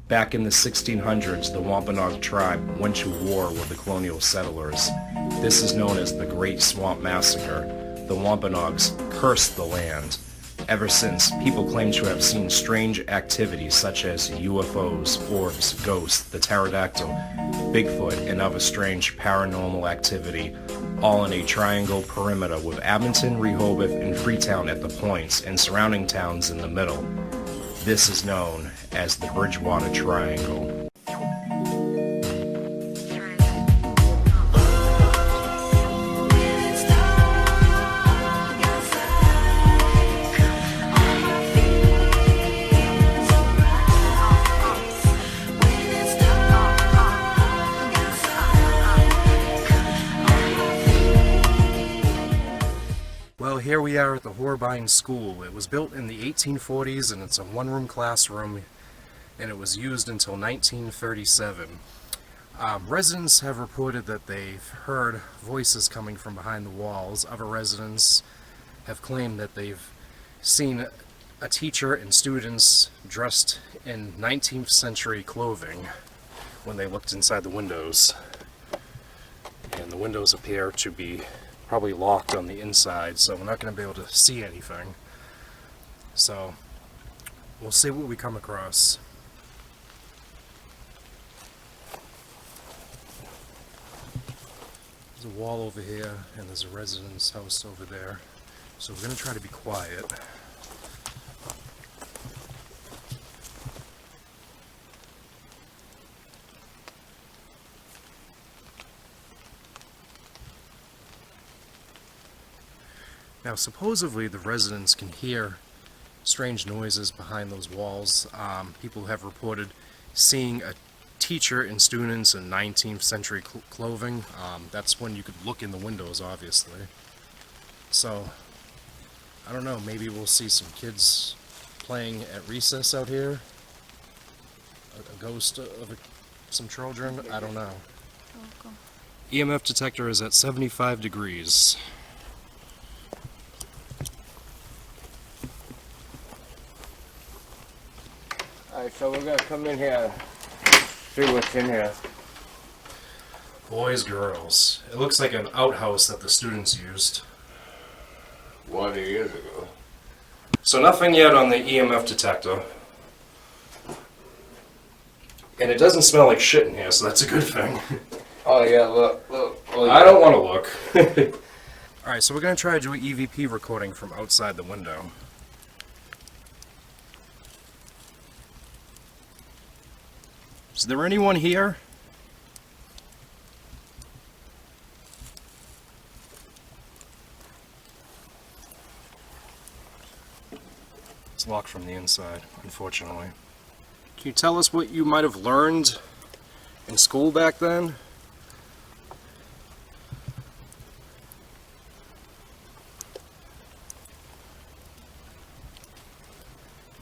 Back in the 1600s, the Wampanoag tribe went to war with the colonial settlers. This is known as the Great Swamp Massacre. The Wampanoags cursed the land. Ever since, people claim to have seen strange activities such as UFOs, orbs, ghosts, the pterodactyl, Bigfoot, and other strange paranormal activity, all in a triangle perimeter with Abington, Rehoboth, and Freetown at the points and surrounding towns in the middle. This is known as the Bridgewater Triangle. Well, here we are at the Hornbine School. It was built in the 1840s and it's a one-room classroom, and it was used until 1937. Residents have reported that they've heard voices coming from behind the walls. Other residents have claimed that they've seen a teacher and students dressed in 19th century clothing when they looked inside the windows. And the windows appear to be probably locked on the inside, so we're not going to be able to see anything. So we'll see what we come across. There's a wall over here and there's a residence house over there, so we're going to try to be quiet. Now, supposedly the residents can hear strange noises behind those walls. People have reported seeing a teacher and students in 19th century clothing. That's when you could look in the windows, obviously. So, I don't know, maybe we'll see some kids playing at recess out here. A ghost of some children, I don't know. EMF detector is at 75 degrees. Alright, so we're gonna come in here, see what's in here. Boys, girls. It looks like an outhouse that the students used. 20 years ago. So nothing yet on the EMF detector. And it doesn't smell like shit in here, so that's a good thing. Oh yeah, look. Oh, yeah. I don't want to look. Alright, so we're going to try to do an EVP recording from outside the window. Is there anyone here? It's locked from the inside, unfortunately. Can you tell us what you might have learned in school back then?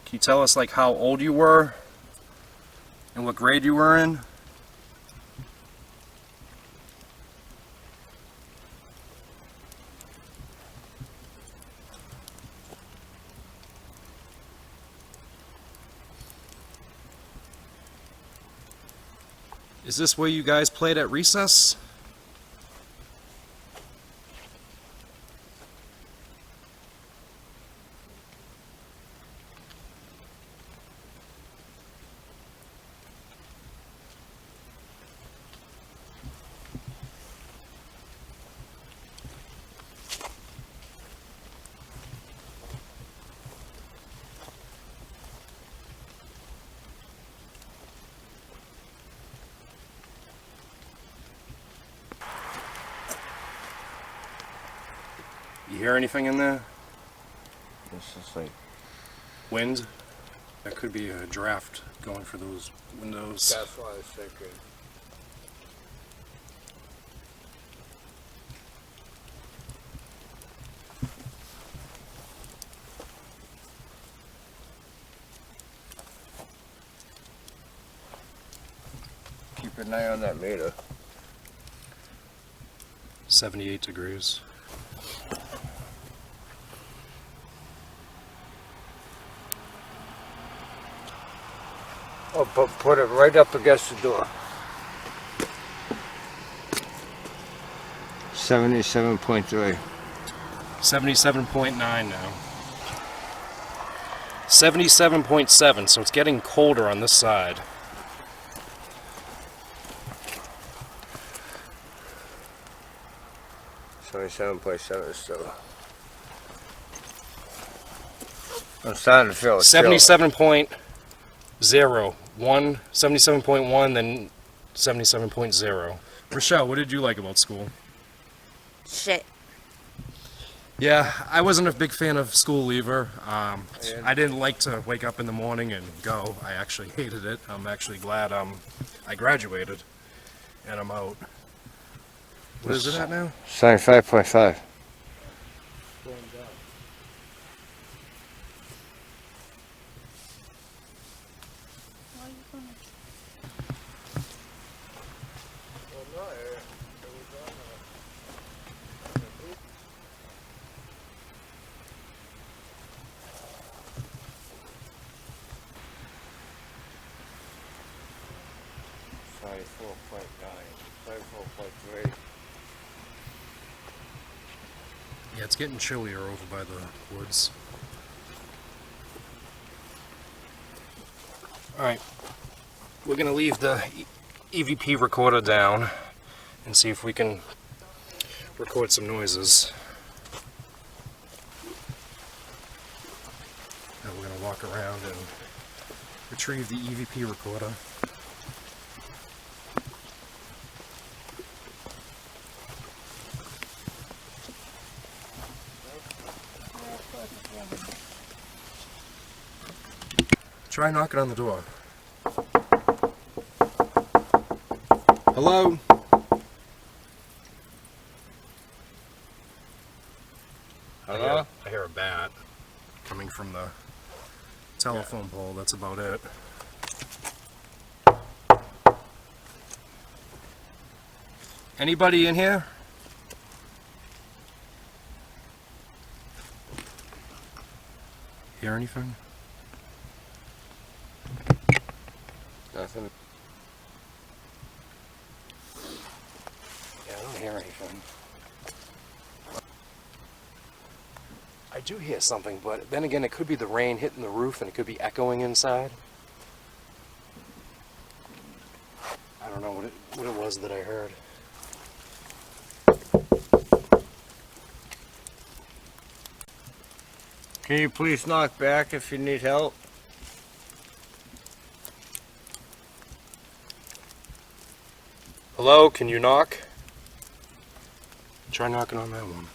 Can you tell us like how old you were and what grade you were in? Is this where you guys played at recess? You hear anything in there? It's just like Wind? That could be a draft going for those windows. that's what I was thinking. Keep an eye on that meter. 78 degrees. Oh, put it right up against the door. 77.3. 77.9 now. 77.7, so it's getting colder on this side. 77.7 still. I'm starting to feel a chill. 77.01, 77.1, then 77.0. Rochelle, what did you like about school? Shit. Yeah, I wasn't a big fan of school either. I didn't like to wake up in the morning and go. I actually hated it. I'm actually glad I graduated and I'm out. What is it at now? 75.5. Yeah, it's getting chillier over by the woods. Alright, we're going to leave the EVP recorder down and see if we can record some noises. Now we're going to walk around and retrieve the EVP recorder. Try knocking on the door. Hello? Hello? I hear a bat coming from the telephone pole. That's about it. Anybody in here? Hear anything? Nothing. Yeah, I don't hear anything. I do hear something, but then again, it could be the rain hitting the roof and it could be echoing inside. I don't know what it was that I heard. Can you please knock back if you need help? Hello, can you knock? Try knocking on that one.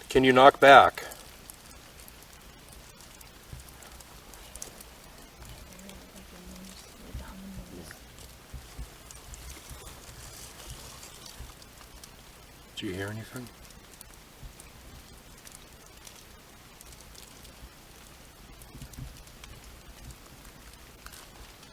Can you knock back? Do you hear anything?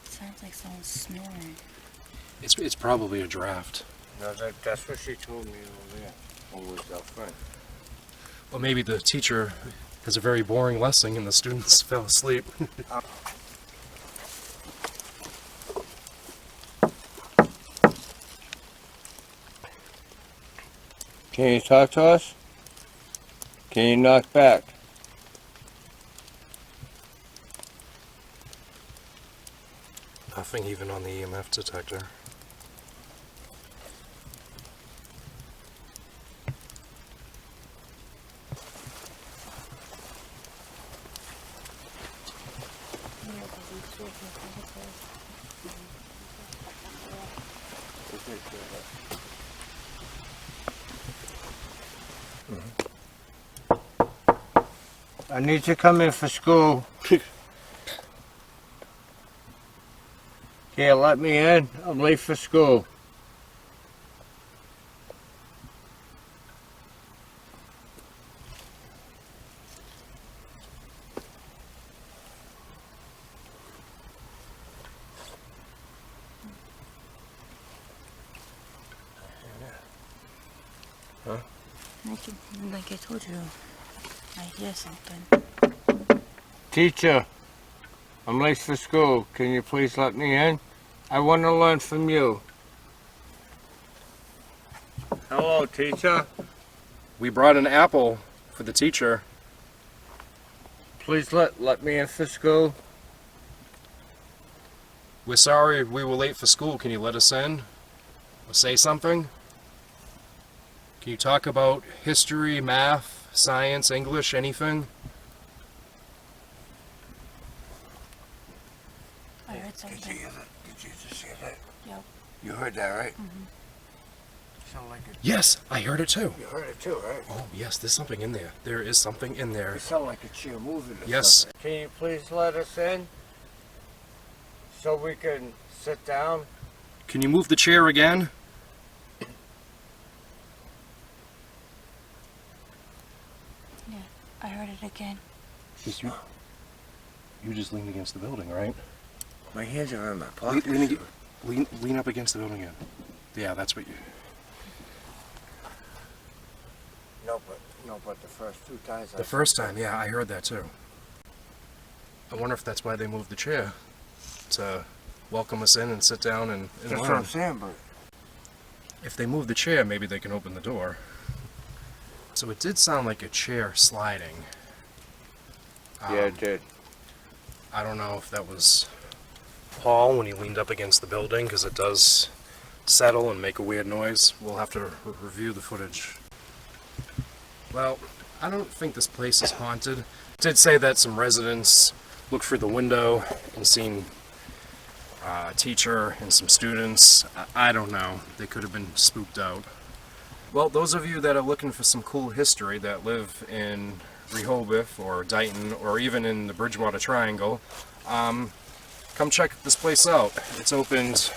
Sounds like someone's snoring. It's probably a draft. No, that's what she told me over there. Over with our friend. Or maybe the teacher has a very boring lesson and the students fell asleep. Can you talk to us? Can you knock back? Nothing even on the EMF detector. I need to come in for school. Can you let me in? I'm late for school. Huh? Like I told you, I hear something. Teacher, I'm late for school. Can you please let me in? I want to learn from you. Hello, teacher. We brought an apple for the teacher. Please let me in for school. We're sorry we were late for school. Can you let us in? Or say something? Can you talk about history, math, science, English, anything? I heard something. Did you hear that? Did you just hear that? Yep. You heard that, right? Mm-hmm. Sound like Yes, I heard it too. you heard it too, right? Oh, yes, there's something in there. There is something in there. It sound like a chair moving or Yes. something. Can you please let us in? So we can sit down? Can you move the chair again? Yeah, I heard it again. You just leaned against the building, right? My hands are in my Lean, pocket. lean up against the building again. Yeah, that's what you... No, but the first two times. The first time, yeah, I heard that too. I wonder if that's why they moved the chair. To welcome us in and sit down and That's learn. what I'm saying, but If they move the chair, maybe they can open the door. So it did sound like a chair sliding. yeah, it did. I don't know if that was Paul when he leaned up against the building, because it does settle and make a weird noise. We'll have to review the footage. Well, I don't think this place is haunted. It did say that some residents looked through the window and seen a teacher and some students. I don't know. They could have been spooked out. Well, those of you that are looking for some cool history that live in Rehoboth or Dighton or even in the Bridgewater Triangle, come check this place out. It's opened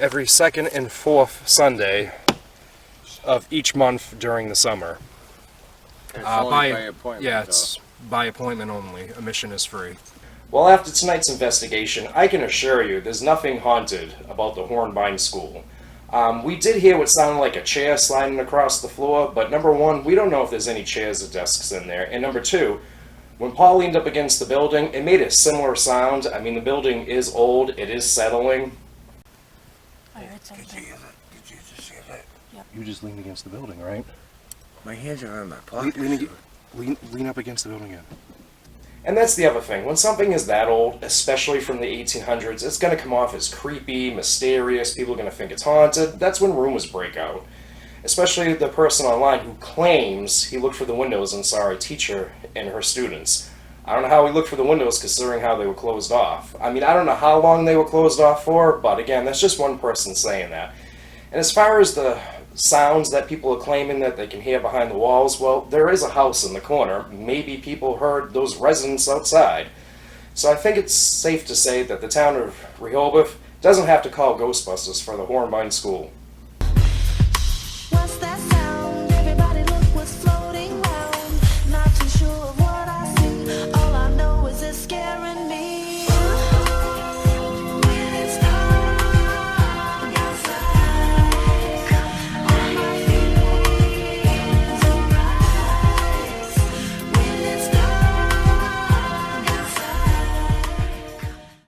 every second and fourth Sunday of each month during the summer. It's only by appointment. Yeah, it's by appointment only. Admission is free. Well, after tonight's investigation, I can assure you there's nothing haunted about the Hornbine School. We did hear what sounded like a chair sliding across the floor, but number one, we don't know if there's any chairs or desks in there. And number two, when Paul leaned up against the building, it made a similar sound. I mean, the building is old, it is settling. I heard something. Did you hear that? Did you just hear that? You just leaned against the building, right? My hands are in my pocket. Lean up against the building again. And that's the other thing. When something is that old, especially from the 1800s, it's going to come off as creepy, mysterious. People are going to think it's haunted. That's when rumors break out. Especially the person online who claims he looked for the windows and saw a teacher and her students. I don't know how he looked for the windows considering how they were closed off. I mean, I don't know how long they were closed off for, but again, that's just one person saying that. And as far as the sounds that people are claiming that they can hear behind the walls, well, there is a house in the corner. Maybe people heard those residents outside. So I think it's safe to say that the town of Rehoboth doesn't have to call Ghostbusters for the Hornbine School. What's that sound?